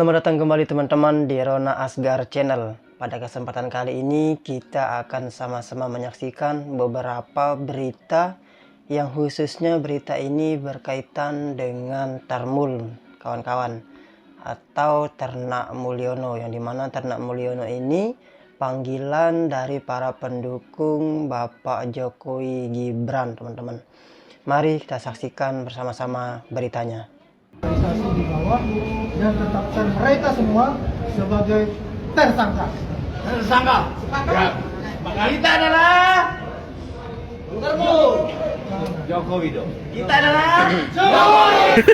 Selamat datang kembali teman-teman di Rona Asgar Channel. Pada kesempatan kali ini kita akan sama-sama menyaksikan beberapa berita yang khususnya berita ini berkaitan dengan Tarmul kawan-kawan, atau Ternak Mulyono, yang dimana Ternak Mulyono ini panggilan dari para pendukung Bapak Jokowi Gibran teman-teman. Mari kita saksikan bersama-sama beritanya. Di bawah dan tetapkan mereka semua sebagai tersangka. Tersangka. Ya. Kita adalah Tarmul Jokowi dong. Kita adalah Jokowi.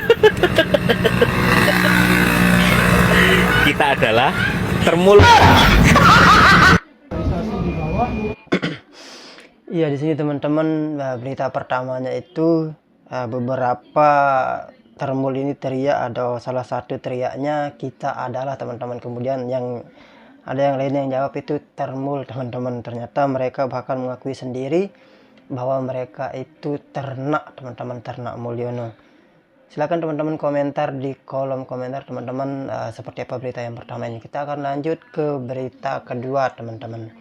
Kita adalah Tarmul. Di bawah. Iya, di sini teman-teman, berita pertamanya itu beberapa Tarmul ini teriak, ada salah satu teriaknya kita adalah teman-teman. Kemudian yang ada yang lain yang jawab itu Tarmul teman-teman. Ternyata mereka bahkan mengakui sendiri bahwa mereka itu ternak teman-teman, Ternak Mulyono. Silakan teman-teman komentar di kolom komentar teman-teman seperti apa berita yang pertama ini. Kita akan lanjut ke berita kedua teman-teman.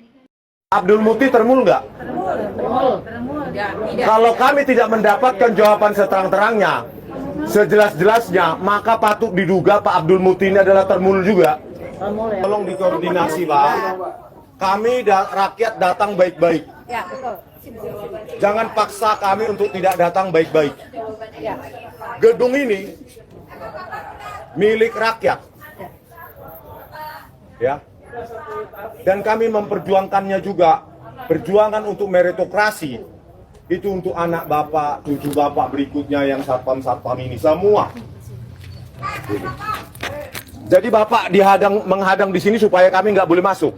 Abdul Muti Tarmul nggak? Termul. Ya, tidak. Kalau kami tidak mendapatkan jawaban seterang-terangnya, sejelas-jelasnya, maka patut diduga Pak Abdul Muti ini adalah Tarmul juga. Tolong dikoordinasi, Pak. Kami rakyat datang baik-baik. Ya, betul. Jangan paksa kami untuk tidak datang baik-baik. Ya. Gedung ini milik rakyat. Ya. Dan kami memperjuangkannya juga. Perjuangan untuk meritokrasi itu untuk anak bapak, cucu bapak berikutnya yang satpam-satpam ini semua. Jadi bapak menghadang di sini supaya kami nggak boleh masuk.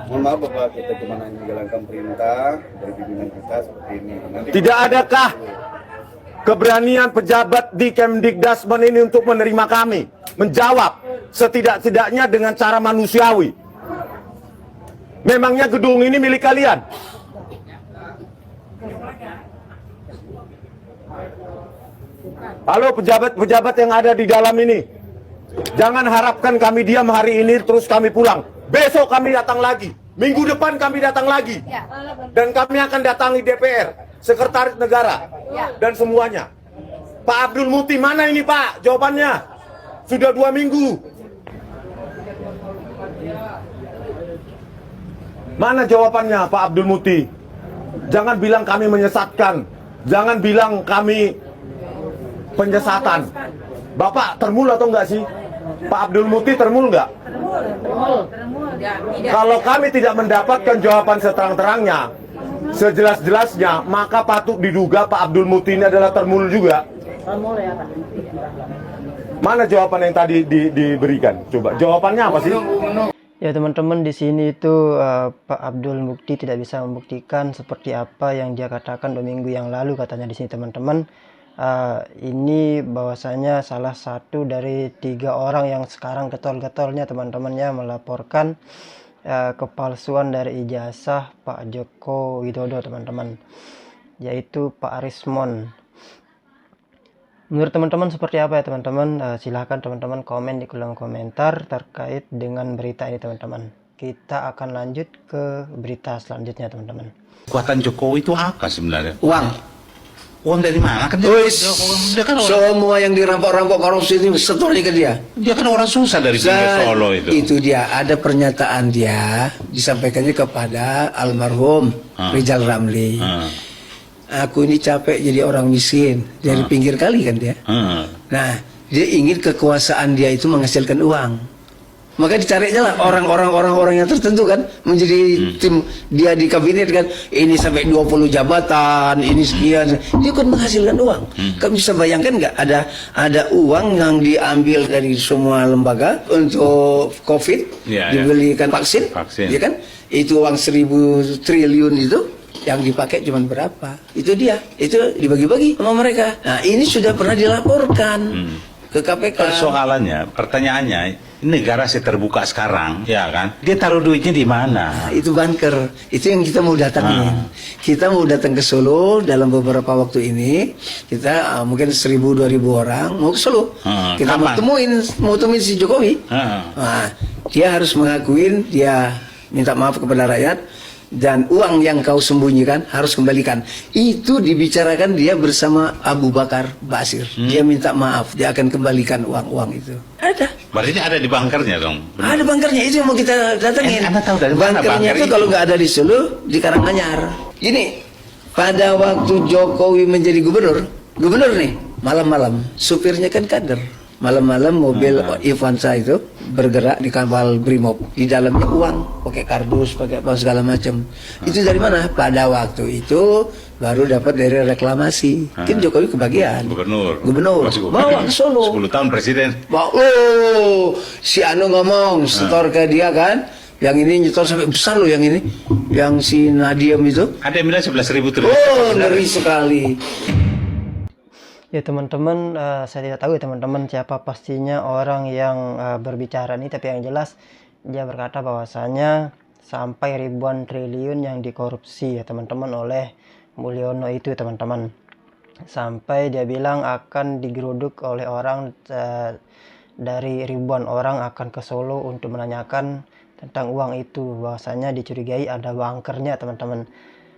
Mohon maaf Bapak, kita cuma menjalankan perintah dari pimpinan kita seperti ini. Nanti Tidak adakah keberanian pejabat di Kemdikdasmen ini untuk menerima kami, menjawab setidak-tidaknya dengan cara manusiawi? Memangnya gedung ini milik kalian? Halo pejabat-pejabat yang ada di dalam ini, jangan harapkan kami diam hari ini terus kami pulang. Besok kami datang lagi, minggu depan kami datang lagi, dan kami akan datangi DPR, Sekretaris Negara, dan semuanya. Pak Abdul Muti mana ini Pak? Jawabannya sudah 2 minggu. Mana jawabannya Pak Abdul Muti? Jangan bilang kami menyesatkan, jangan bilang kami penyesatan. Bapak Tarmul atau enggak sih? Pak Abdul Muti Tarmul enggak? Termul. Ya, tidak. Kalau kami tidak mendapatkan jawaban seterang-terangnya, sejelas-jelasnya, maka patut diduga Pak Abdul Muti ini adalah Tarmul juga. Mana jawaban yang tadi diberikan? Coba jawabannya apa sih? Ya teman-teman, di sini itu Pak Abdul Muti tidak bisa membuktikan seperti apa yang dia katakan 2 minggu yang lalu katanya di sini teman-teman. Ini bahwasanya salah satu dari 3 orang yang sekarang getol-getolnya teman-temannya melaporkan kepalsuan dari ijazah Pak Joko Widodo teman-teman, yaitu Pak Rismon. Menurut teman-teman seperti apa ya teman-teman? Silahkan teman-teman komen di kolom komentar terkait dengan berita ini teman-teman. Kita akan lanjut ke berita selanjutnya teman-teman. Kekuatan Jokowi itu apa sebenarnya? Uang. Uang dari mana? Kan dia kan orang, Semua yang dirampok-rampok korupsi ini setornya ke dia. dia kan orang susah dari pinggir Solo itu. Itu dia, ada pernyataan dia disampaikannya kepada almarhum Rizal Ramli. Aku ini capek jadi orang miskin dari pinggir kali kan dia. Nah, dia ingin kekuasaan dia itu menghasilkan uang. Maka dicari aja lah orang-orang yang tertentu kan menjadi tim dia di kabinet kan. Ini sampai 20 jabatan, ini sekian. Dia kan menghasilkan uang. Kamu bisa bayangkan nggak ada uang yang diambil dari semua lembaga untuk COVID, dibelikan vaksin, ya kan? Itu uang 1.000 triliun itu yang dipakai cuma berapa? Itu dia, itu dibagi-bagi sama mereka. Nah ini sudah pernah dilaporkan ke KPK. Persoalannya, pertanyaannya, ini negara terbuka sekarang, ya kan? Dia taruh duitnya di mana? Itu bunker, itu yang kita mau datangin. Kita mau datang ke Solo dalam beberapa waktu ini. Kita mungkin 1.000-2.000 orang mau ke Solo. Kita mau temuin si Jokowi. Nah, dia harus mengakuin, dia minta maaf kepada rakyat. Dan uang yang kau sembunyikan harus kembalikan. Itu dibicarakan dia bersama Abu Bakar Basir. Dia minta maaf, dia akan kembalikan uang-uang itu. Ada. Berarti ini ada di bunkernya dong? Benar. Ada bunkernya, itu yang mau kita datengin. Anda tahu dari mana bunkernya bunker itu kalau nggak ada di Solo, di Karanganyar. Ini pada waktu Jokowi menjadi gubernur nih, malam-malam supirnya kan kader. Malam-malam mobil Ivansa itu bergerak di kapal Brimob. Di dalamnya uang, pakai kardus, pakai apa segala macam. Itu dari mana? Pada waktu itu baru dapat dari reklamasi. Kan Jokowi kebagian. Gubernur. Bawa ke Solo. 10 tahun presiden. Si Anu ngomong, setor ke dia kan. Yang ini nyetor sampai besar loh yang ini. Yang si Nadiem itu. Ada yang bilang 11.000 triliun. Ngeri sekali. Ya teman-teman, saya tidak tahu ya teman-teman siapa pastinya orang yang berbicara ini, tapi yang jelas dia berkata bahwasanya sampai ribuan triliun yang dikorupsi ya teman-teman oleh Mulyono itu teman-teman. Sampai dia bilang akan digeruduk oleh orang, dari ribuan orang akan ke Solo untuk menanyakan tentang uang itu, bahwasanya dicurigai ada bunkernya teman-teman.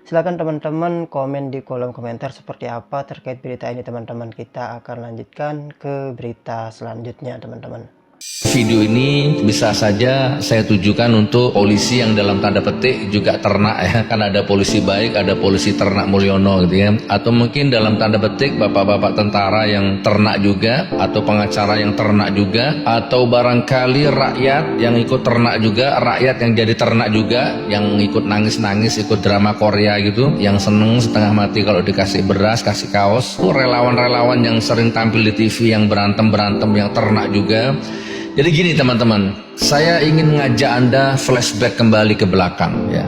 Silakan teman-teman komen di kolom komentar seperti apa terkait berita ini teman-teman. Kita akan lanjutkan ke berita selanjutnya teman-teman. Video ini bisa saja saya tujukan untuk polisi yang dalam tanda petik juga ternak ya, kan ada polisi baik, ada polisi ternak Mulyono gitu ya, atau mungkin dalam tanda petik bapak-bapak tentara yang ternak juga, atau pengacara yang ternak juga, atau barangkali rakyat yang ikut ternak juga, rakyat yang jadi ternak juga, yang ikut nangis-nangis ikut drama Korea gitu, yang seneng setengah mati kalau dikasih beras, kasih kaos, relawan-relawan yang sering tampil di TV yang berantem-berantem yang ternak juga. Jadi gini teman-teman, saya ingin mengajak Anda flashback kembali ke belakang ya.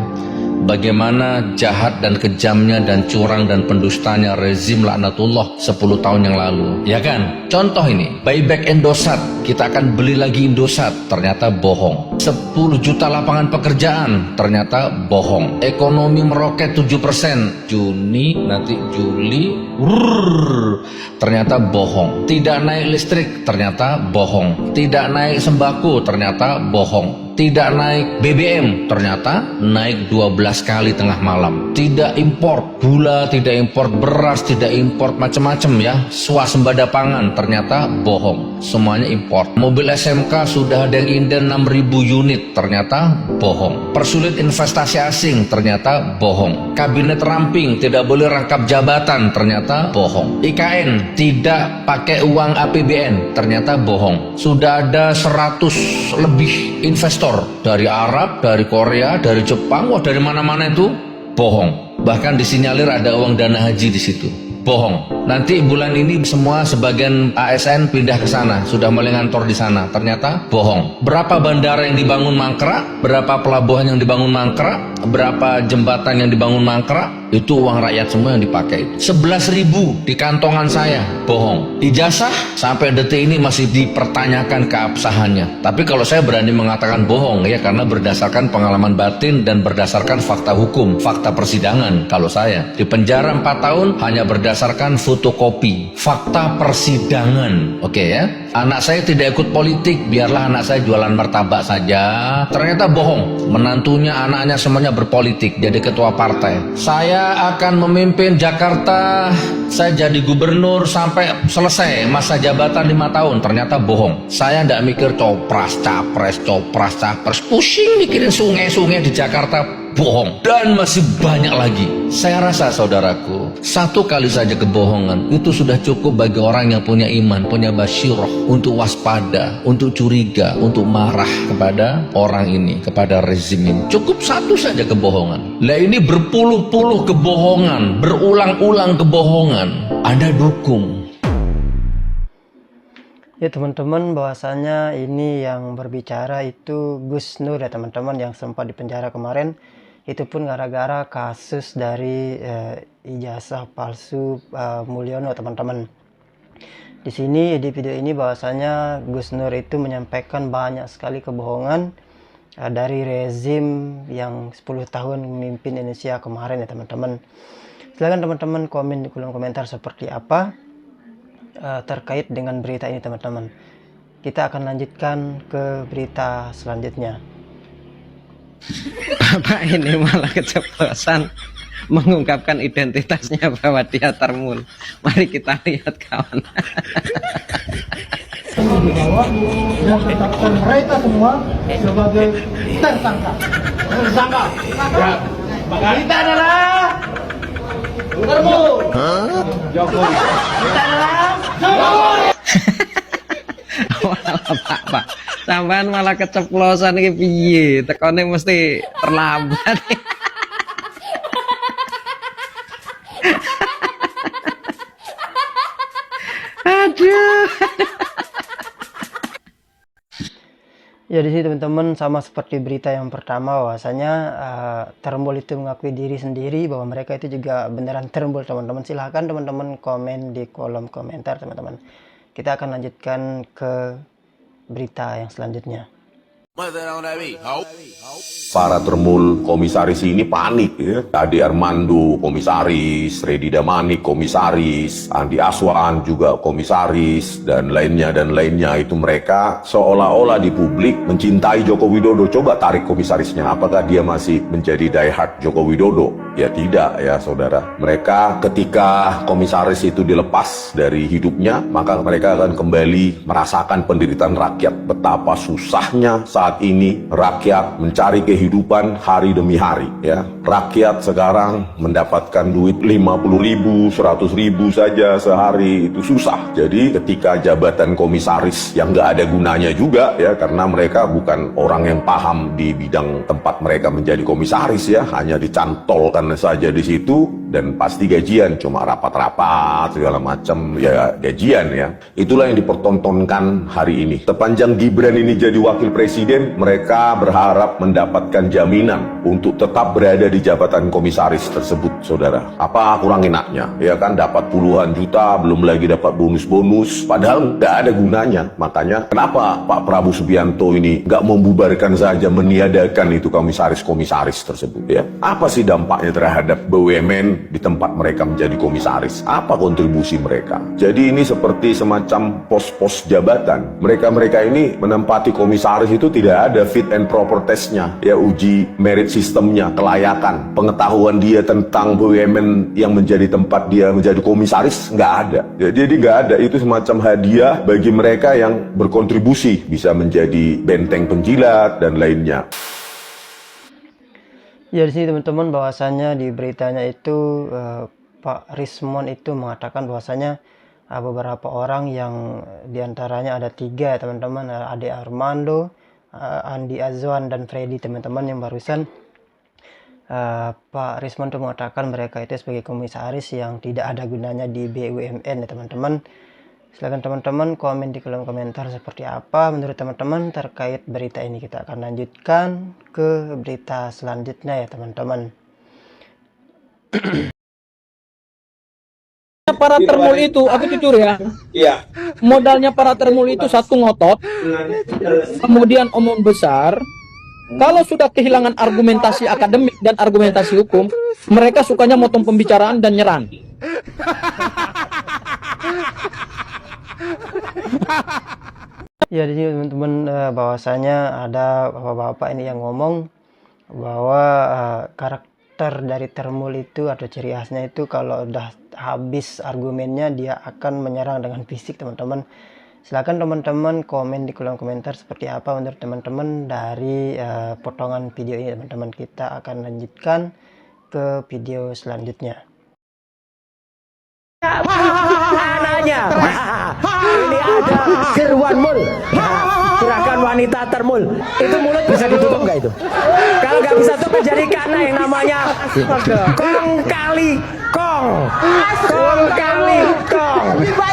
Bagaimana jahat dan kejamnya dan curang dan pendustanya rezim laknatullah 10 tahun yang lalu. Ya kan? Contoh ini, buyback Indosat, kita akan beli lagi Indosat, ternyata bohong. 10 juta lapangan pekerjaan, ternyata bohong. Ekonomi meroket 7%, Juni, nanti Juli, ternyata bohong. Tidak naik listrik, ternyata bohong. Tidak naik sembako, ternyata bohong. Tidak naik BBM, ternyata naik 12 kali tengah malam. Tidak import gula, tidak import beras, tidak import macam-macam ya, swasembada pangan, ternyata bohong. Semuanya import. Mobil SMK sudah ada yang inden 6.000 unit, ternyata bohong. Persulit investasi asing, ternyata bohong. Kabinet ramping, tidak boleh rangkap jabatan, ternyata bohong. IKN tidak pakai uang APBN, ternyata bohong. Sudah ada 100 lebih investor dari Arab, dari Korea, dari Jepang, wah dari mana-mana itu bohong. Bahkan disinyalir ada uang dana haji di situ. Bohong. Nanti bulan ini semua sebagian ASN pindah ke sana, sudah mulai ngantor di sana. Ternyata bohong. Berapa bandara yang dibangun mangkrak, berapa pelabuhan yang dibangun mangkrak, berapa jembatan yang dibangun mangkrak, itu uang rakyat semua yang dipakai. 11.000 di kantongan saya, bohong. Ijazah sampai detik ini masih dipertanyakan keabsahannya. Tapi kalau saya berani mengatakan bohong ya, karena berdasarkan pengalaman batin dan berdasarkan fakta hukum, fakta persidangan. Kalau saya di penjara 4 tahun hanya berdasarkan fotokopi fakta persidangan. Oke ya, anak saya tidak ikut politik, biarlah anak saya jualan martabak saja. Ternyata bohong, menantunya, anaknya semuanya berpolitik, jadi ketua partai. Saya akan memimpin Jakarta, saya jadi gubernur sampai selesai masa jabatan 5 tahun, ternyata bohong. Saya tidak mikir copras capres, pusing mikirin sungai-sungai di Jakarta, bohong. Dan masih banyak lagi. Saya rasa saudaraku, satu kali saja kebohongan itu sudah cukup bagi orang yang punya iman, punya basyirah, untuk waspada, untuk curiga, untuk marah kepada orang ini, kepada rezim ini. Cukup satu saja kebohongan. Lah ini berpuluh-puluh kebohongan, berulang-ulang kebohongan, Anda dukung. Ya teman-teman, bahwasanya ini yang berbicara itu Gus Nur ya teman-teman, yang sempat dipenjara kemarin. Itu pun gara-gara kasus dari ijazah palsu Mulyono teman-teman. Di sini di video ini bahwasanya Gus Nur itu menyampaikan banyak sekali kebohongan dari rezim yang 10 tahun memimpin Indonesia kemarin ya teman-teman. Silahkan teman-teman komen di kolom komentar seperti apa terkait dengan berita ini teman-teman. Kita akan lanjutkan ke berita selanjutnya. Bapak ini malah keceplosan mengungkapkan identitasnya bahwa dia termul. Mari kita lihat kawan. Di bawah dan tetapkan mereka semua sebagai tersangka. Tersangka. Ya. Kita adalah termul. Jokowi. Kita adalah Jokowi. Pak, sampean malah keceplosan iki piye? Tekone mesti terlambat. Aduh. Ya di sini teman-teman sama seperti berita yang pertama bahwasanya Termul itu mengakui diri sendiri bahwa mereka itu juga beneran Termul teman-teman. Silahkan teman-teman komen di kolom komentar teman-teman. Kita akan lanjutkan ke berita yang selanjutnya. Para Termul komisaris ini panik ya. Ade Armando komisaris, Redi Damanik komisaris, Andi Aswan juga komisaris, dan lainnya itu mereka seolah-olah di publik mencintai Joko Widodo. Coba tarik komisarisnya, apakah dia masih menjadi diehard Joko Widodo? Ya tidak ya saudara. Mereka ketika komisaris itu dilepas dari hidupnya, maka mereka akan kembali merasakan penderitaan rakyat. Betapa susahnya saat ini rakyat mencari kehidupan hari demi hari ya. Rakyat sekarang mendapatkan duit 50.000, 100.000 saja sehari itu susah. Jadi ketika jabatan komisaris yang nggak ada gunanya juga ya, karena mereka bukan orang yang paham di bidang tempat mereka menjadi komisaris ya, hanya dicantolkan saja di situ dan pasti gajian, cuma rapat-rapat segala macam ya, gajian ya. Itulah yang dipertontonkan hari ini. Sepanjang Gibran ini jadi wakil presiden, mereka berharap mendapatkan jaminan untuk tetap berada di jabatan komisaris tersebut, saudara. Apa kurang enaknya? Ya kan, dapat puluhan juta, belum lagi dapat bonus-bonus, padahal nggak ada gunanya. Makanya kenapa Pak Prabowo Subianto ini nggak membubarkan saja, meniadakan itu komisaris-komisaris tersebut ya? Apa sih dampaknya terhadap BUMN di tempat mereka menjadi komisaris? Apa kontribusi mereka? Jadi ini seperti semacam pos-pos jabatan. Mereka-mereka ini menempati komisaris itu tidak ada fit and proper testnya ya, uji merit sistemnya, kelayakan, pengetahuan dia tentang BUMN yang menjadi tempat dia menjadi komisaris nggak ada. Jadi nggak ada, itu semacam hadiah bagi mereka yang berkontribusi, bisa menjadi benteng penjilat dan lainnya. Ya di sini teman-teman bahwasanya di beritanya itu Pak Rismon itu mengatakan bahwasanya beberapa orang yang diantaranya ada 3 teman-teman, Ade Armando, Andi Azwan dan Freddy teman-teman, yang barusan Pak Rismon itu mengatakan mereka itu sebagai komisaris yang tidak ada gunanya di BUMN ya teman-teman. Silahkan teman-teman komen di kolom komentar seperti apa menurut teman-teman terkait berita ini. Kita akan lanjutkan ke berita selanjutnya ya teman-teman. Para Termul itu, aku jujur ya, modalnya para Termul itu satu ngotot, kemudian omong besar. Kalau sudah kehilangan argumentasi akademik dan argumentasi hukum, mereka sukanya motong pembicaraan dan nyerang. Ya di sini teman-teman bahwasanya ada bapak-bapak ini yang ngomong bahwa karakter dari Termul itu atau ciri khasnya itu kalau udah habis argumennya dia akan menyerang dengan fisik teman-teman. Silakan teman-teman komen di kolom komentar seperti apa menurut teman-teman dari potongan video ini teman-teman. Kita akan lanjutkan ke video selanjutnya. Anaknya ini ada Gerwan Mul, gerakan wanita Termul. Itu mulut bisa ditutup nggak itu? Kalau nggak bisa tuh menjadi karena yang namanya kong kali kong, kong kali kong,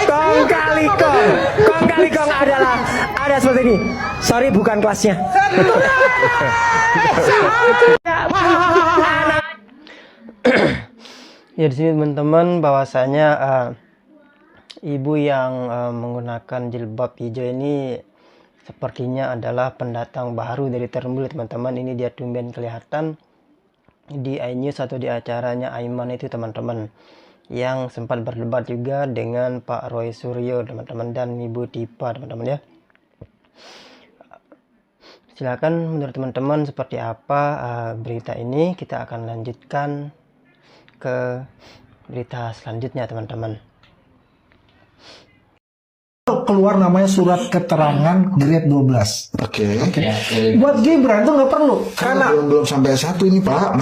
kong kali kong, kong kali kong adalah ada seperti ini. Sorry bukan kelasnya. Ya di sini teman-teman bahwasanya Ibu yang menggunakan jilbab hijau ini sepertinya adalah pendatang baru dari Termul, teman-teman. Ini dia tumben kelihatan di iNews atau di acaranya Aiman itu, teman-teman, yang sempat berdebat juga dengan Pak Roy Suryo, teman-teman, dan Ibu Tipa, teman-teman ya. Silakan menurut teman-teman seperti apa berita ini. Kita akan lanjutkan ke berita selanjutnya, teman-teman. Keluar namanya surat keterangan grade 12. Oke. Buat Gibran tuh nggak perlu karena belum sampai S1 ini Pak,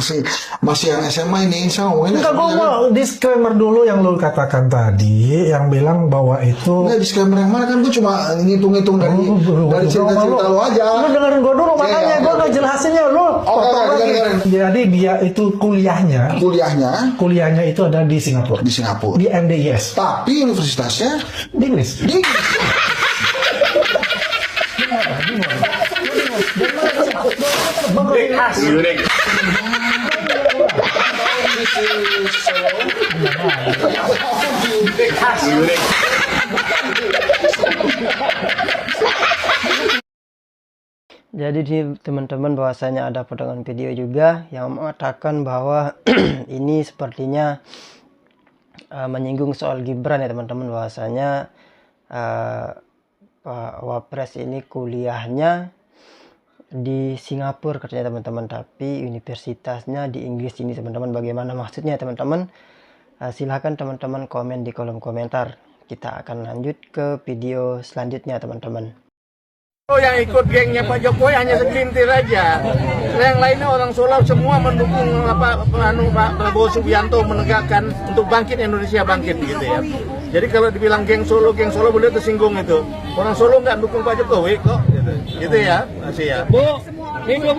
masih yang SMA ini, insya Allah. Enggak, gue mau disclaimer dulu yang lo katakan tadi, yang bilang bahwa itu. Enggak, disclaimer yang mana, kan gue cuma ngitung-ngitung dari cerita-cerita lo aja. Lu dengerin gue dulu, makanya gue nggak jelasinnya lu. Jadi dia itu kuliahnya itu ada di Singapura. Di Singapura. Di MDIS. Tapi universitasnya di Inggris. Jadi teman-teman, bahwasanya ada potongan video juga yang mengatakan bahwa ini sepertinya menyinggung soal Gibran ya, teman-teman, bahwasanya Pak Wapres ini kuliahnya di Singapura katanya, teman-teman, tapi universitasnya di Inggris ini, teman-teman. Bagaimana maksudnya, teman-teman? Silahkan teman-teman komen di kolom komentar. Kita akan lanjut ke video selanjutnya, teman-teman. Yang ikut gengnya Pak Jokowi hanya segelintir aja. Yang lainnya orang Solo semua mendukung Pak Prabowo Subianto menegakkan untuk bangkit Indonesia bangkit gitu ya. Jadi kalau dibilang geng Solo boleh tersinggung itu. Orang Solo nggak dukung Pak Jokowi kok. Gitu ya, masih ya. Bu, hidup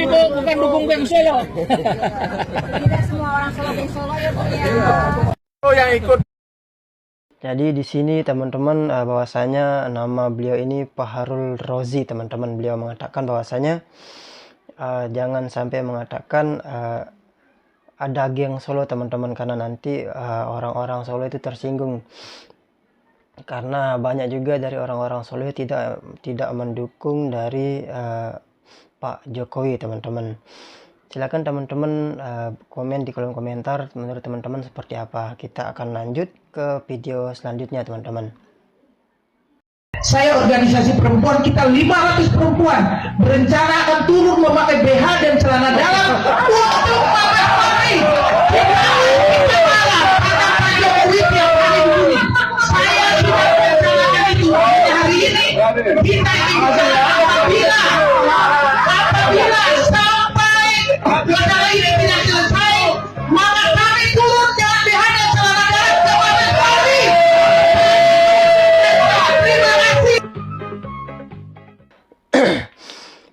ibu bukan dukung geng Solo. Tidak semua orang Solo geng Solo ya, Bu ya. Yang ikut. Jadi di sini, teman-teman, bahwasanya nama beliau ini Pak Harul Rozi, teman-teman. Beliau mengatakan bahwasanya jangan sampai mengatakan ada geng Solo, teman-teman, karena nanti orang-orang Solo itu tersinggung. Karena banyak juga dari orang-orang Solo tidak mendukung dari Pak Jokowi, teman-teman. Silakan teman-teman komen di kolom komentar menurut teman-teman seperti apa. Kita akan lanjut ke video selanjutnya, teman-teman. Saya organisasi perempuan, kita 500 perempuan berencana akan turun memakai BH dan celana dalam untuk mengetahui kita marah karena Pak Jokowi tiap hari begini. Saya sudah merencanakan itu hari ini. Kita ingin apabila sampai acara ini tidak selesai, maka kami turun dengan BH dan celana dalam kepada kami. Terima kasih.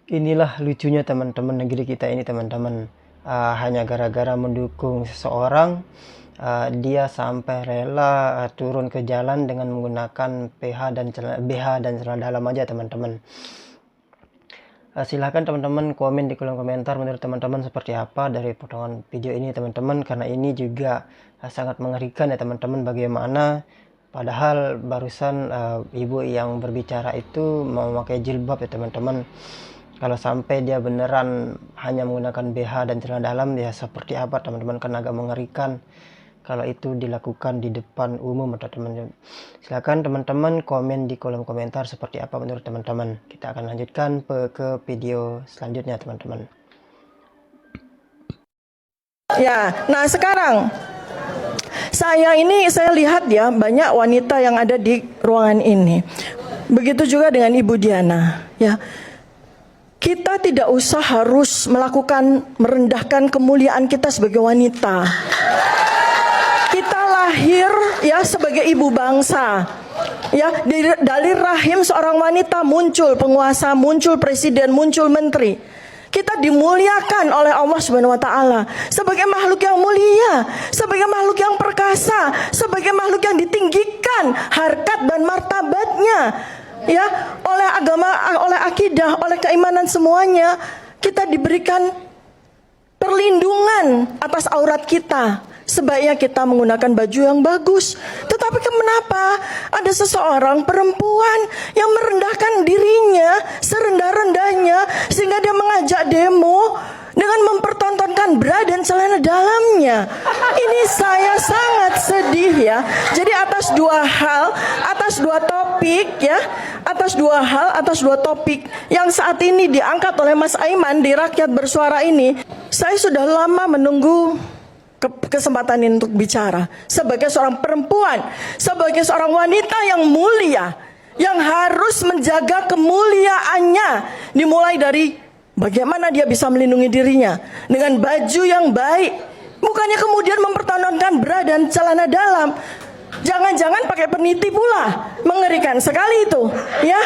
Inilah lucunya, teman-teman, negeri kita ini, teman-teman. Hanya gara-gara mendukung seseorang, dia sampai rela turun ke jalan dengan menggunakan BH dan celana dalam aja, teman-teman. Silahkan teman-teman komen di kolom komentar menurut teman-teman seperti apa dari potongan video ini, teman-teman, karena ini juga sangat mengerikan ya, teman-teman. Bagaimana padahal barusan ibu yang berbicara itu memakai jilbab ya, teman-teman. Kalau sampai dia beneran hanya menggunakan BH dan celana dalam, ya seperti apa, teman-teman? Kan agak mengerikan kalau itu dilakukan di depan umum, teman-teman. Silakan teman-teman komen di kolom komentar seperti apa menurut teman-teman. Kita akan lanjutkan ke video selanjutnya, teman-teman. Ya, nah sekarang saya lihat ya banyak wanita yang ada di ruangan ini. Begitu juga dengan Ibu Diana, ya. Kita tidak usah harus merendahkan kemuliaan kita sebagai wanita. Kita lahir ya sebagai ibu bangsa. Ya, dari rahim seorang wanita muncul penguasa, muncul presiden, muncul menteri. Kita dimuliakan oleh Allah Subhanahu wa taala sebagai makhluk yang mulia, sebagai makhluk yang perkasa, sebagai makhluk yang ditinggikan harkat dan martabatnya. Ya, oleh agama, oleh akidah, oleh keimanan semuanya, kita diberikan perlindungan atas aurat kita. Sebaiknya kita menggunakan baju yang bagus. Tetapi Tapi kenapa ada seseorang perempuan yang merendahkan dirinya serendah-rendahnya sehingga dia mengajak demo dengan mempertontonkan bra dan celana dalamnya? Ini saya sangat sedih ya. Jadi atas dua hal, atas dua topik ya, atas dua hal, atas dua topik yang saat ini diangkat oleh Mas Aiman di Rakyat Bersuara ini, saya sudah lama menunggu kesempatan ini untuk bicara sebagai seorang perempuan, sebagai seorang wanita yang mulia, yang harus menjaga kemuliaannya, dimulai dari bagaimana dia bisa melindungi dirinya dengan baju yang baik, bukannya kemudian mempertontonkan bra dan celana dalam. Jangan-jangan pakai peniti pula. Mengerikan sekali itu, ya.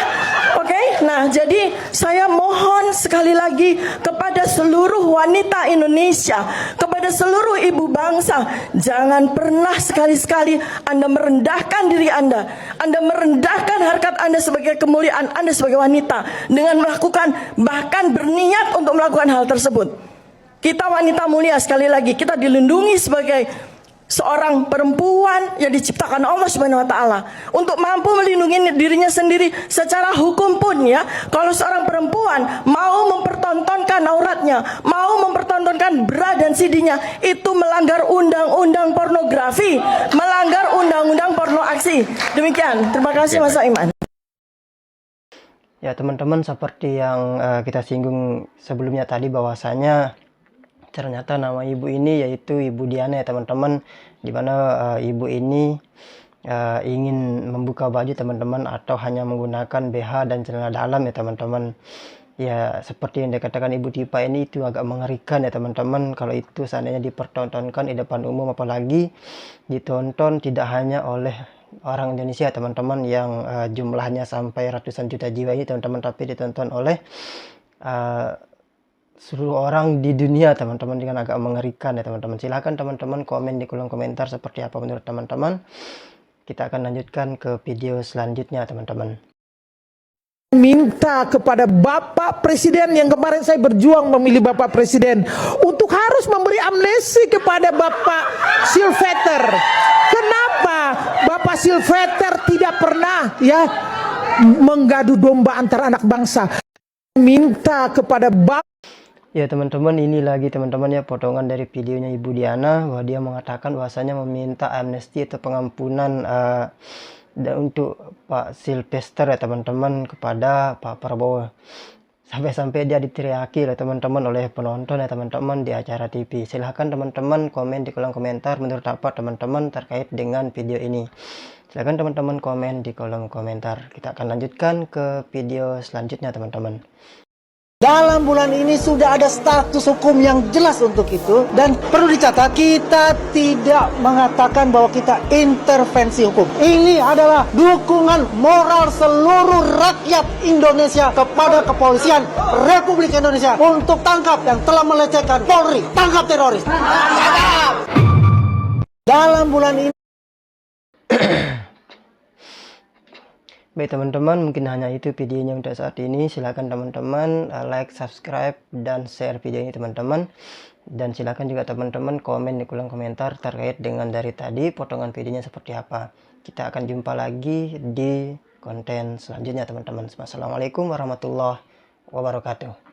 Oke. Nah, jadi saya mohon sekali lagi kepada seluruh wanita Indonesia, kepada seluruh ibu bangsa, jangan pernah sekali-sekali Anda merendahkan diri Anda merendahkan harkat Anda sebagai kemuliaan Anda sebagai wanita dengan melakukan, bahkan berniat untuk melakukan hal tersebut. Kita wanita mulia, sekali lagi kita dilindungi sebagai seorang perempuan yang diciptakan Allah Subhanahu wa taala untuk mampu melindungi dirinya sendiri secara hukum pun ya. Kalau seorang perempuan mau mempertontonkan auratnya, mau mempertontonkan bra dan CD-nya, itu melanggar undang-undang pornografi, melanggar undang-undang porno aksi. Demikian. Terima kasih Mas Aiman. Ya teman-teman, seperti yang kita singgung sebelumnya tadi, bahwasanya ternyata nama ibu ini yaitu Ibu Diana ya teman-teman, dimana ibu ini ingin membuka baju teman-teman, atau hanya menggunakan BH dan celana dalam ya teman-teman. Ya seperti yang dikatakan Ibu Tipa ini, itu agak mengerikan ya teman-teman. Kalau itu seandainya dipertontonkan di depan umum, apalagi ditonton tidak hanya oleh orang Indonesia teman-teman yang jumlahnya sampai ratusan juta jiwa ini teman-teman, tapi ditonton oleh seluruh orang di dunia teman-teman, dengan agak mengerikan ya teman-teman. Silahkan teman-teman komen di kolom komentar seperti apa menurut teman-teman. Kita akan lanjutkan ke video selanjutnya teman-teman. Minta kepada Bapak Presiden yang kemarin saya berjuang memilih Bapak Presiden untuk harus memberi amnesti kepada Bapak Silveter. Kenapa Bapak Silveter tidak pernah ya menggadu domba antara anak bangsa? Minta kepada Bapak. Ya teman-teman, ini lagi teman-teman ya potongan dari videonya Ibu Diana, bahwa dia mengatakan bahwasanya meminta amnesti atau pengampunan untuk Pak Silvester ya teman-teman kepada Pak Prabowo. Sampai-sampai dia diteriaki oleh teman-teman, oleh penonton ya teman-teman di acara TV. Silahkan teman-teman komen di kolom komentar menurut apa teman-teman terkait dengan video ini. Silahkan teman-teman komen di kolom komentar. Kita akan lanjutkan ke video selanjutnya teman-teman. Dalam bulan ini sudah ada status hukum yang jelas untuk itu, dan perlu dicatat, kita tidak mengatakan bahwa kita intervensi hukum. Ini adalah dukungan moral seluruh rakyat Indonesia kepada kepolisian Republik Indonesia untuk tangkap yang telah melecehkan Polri, tangkap teroris. Dalam bulan ini Baik teman-teman, mungkin hanya itu videonya untuk saat ini. Silahkan teman-teman like, subscribe, dan share video ini teman-teman. Dan silahkan juga teman-teman komen di kolom komentar terkait dengan dari tadi potongan videonya seperti apa. Kita akan jumpa lagi di konten selanjutnya teman-teman. Wassalamualaikum warahmatullahi wabarakatuh.